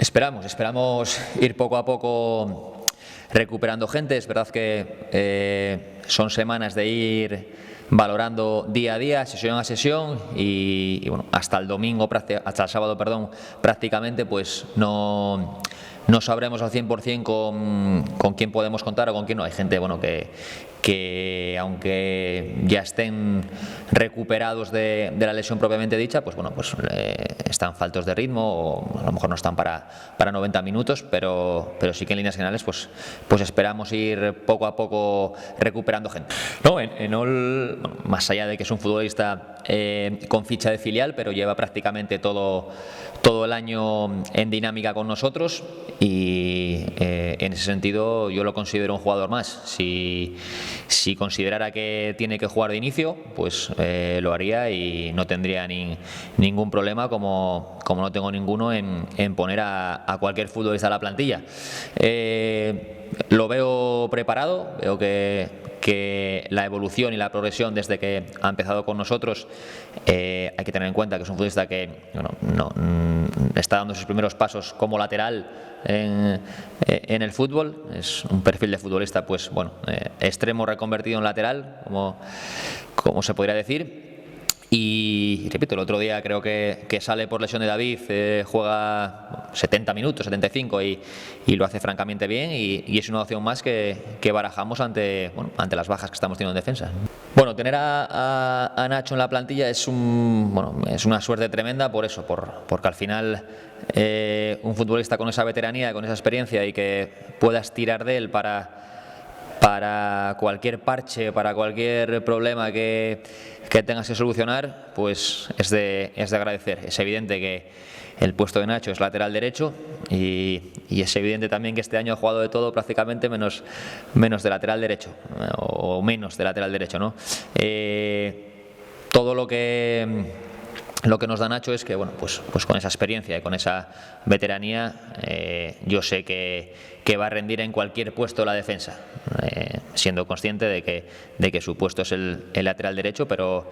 Esperamos ir poco a poco recuperando gente. Es verdad que son semanas de ir valorando día a día, sesión a sesión y bueno, hasta el sábado, prácticamente pues no sabremos al 100% con quién podemos contar o con quién no. Hay gente que aunque ya estén recuperados de la lesión propiamente dicha, pues están faltos de ritmo o a lo mejor no están para 90 minutos, pero sí que en líneas generales pues esperamos ir poco a poco recuperando gente. No, más allá de que es un futbolista con ficha de filial, pero lleva prácticamente todo el año en dinámica con nosotros y en ese sentido yo lo considero un jugador más. Si considerara que tiene que jugar de inicio, pues lo haría y no tendría ningún problema, como no tengo ninguno en poner a cualquier futbolista a la plantilla. Lo veo preparado, veo que la evolución y la progresión desde que ha empezado con nosotros, hay que tener en cuenta que es un futbolista que está dando sus primeros pasos como lateral en el fútbol. Es un perfil de futbolista extremo reconvertido en lateral, como se podría decir. Y repito, el otro día creo que sale por lesión de David, juega 70 minutos, 75 y lo hace francamente bien y es una opción más que barajamos ante las bajas que estamos teniendo en defensa. Bueno, tener a Nacho en la plantilla es una suerte tremenda porque al final un futbolista con esa veteranía, con esa experiencia y que puedas tirar de él para cualquier parche, para cualquier problema que tengas que solucionar, pues es de agradecer. Es evidente que el puesto de Nacho es lateral derecho y es evidente también que este año ha jugado de todo prácticamente menos de lateral derecho o menos de lateral derecho, ¿no? Todo lo que nos da Nacho es que pues con esa experiencia y con esa veteranía yo sé que va a rendir en cualquier puesto de la defensa, siendo consciente de que su puesto es el lateral derecho, pero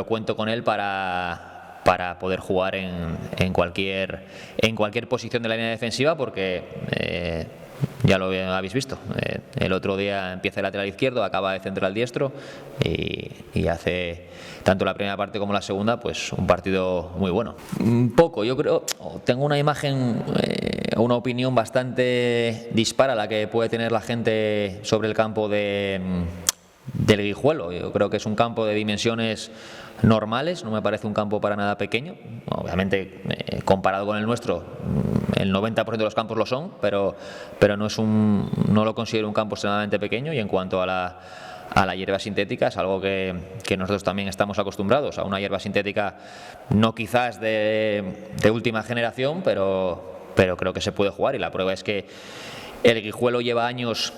cuento con él para poder jugar en cualquier posición de la línea defensiva, porque ya lo habéis visto, el otro día empieza el lateral izquierdo, acaba de central diestro y hace tanto la primera parte como la segunda pues un partido muy bueno. Yo creo, tengo una imagen, una opinión bastante dispara a la que puede tener la gente sobre el campo del Guijuelo. Yo creo que es un campo de dimensiones normales, no me parece un campo para nada pequeño. Obviamente, comparado con el nuestro, el 90% de los campos lo son, pero no lo considero un campo extremadamente pequeño. Y en cuanto a la hierba sintética, es algo que nosotros también estamos acostumbrados a una hierba sintética, no quizás de última generación, pero creo que se puede jugar, y la prueba es que el Guijuelo lleva años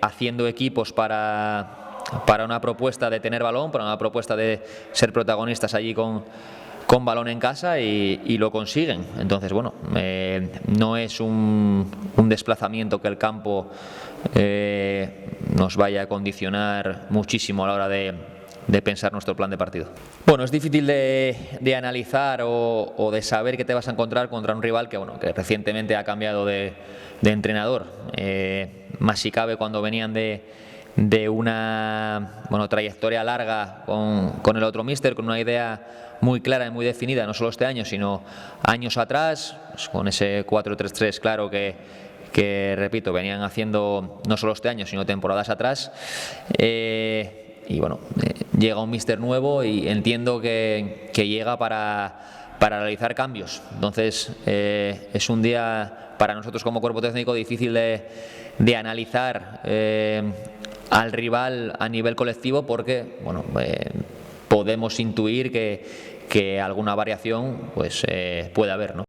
haciendo equipos para una propuesta de tener balón, para una propuesta de ser protagonistas allí con balón en casa y lo consiguen. Entonces, no es un desplazamiento que el campo nos vaya a condicionar muchísimo a la hora de pensar nuestro plan de partido. Es difícil de analizar o de saber que te vas a encontrar contra un rival que recientemente ha cambiado de entrenador, más si cabe cuando venían de una trayectoria larga con el otro míster, con una idea muy clara y muy definida, no solo este año, sino años atrás, pues con ese 4-3-3 claro que repito, venían haciendo no solo este año, sino temporadas atrás. Llega un míster nuevo y entiendo que llega para realizar cambios. Entonces es un día para nosotros como cuerpo técnico difícil de analizar al rival a nivel colectivo, porque podemos intuir que alguna variación pues puede haber, ¿no?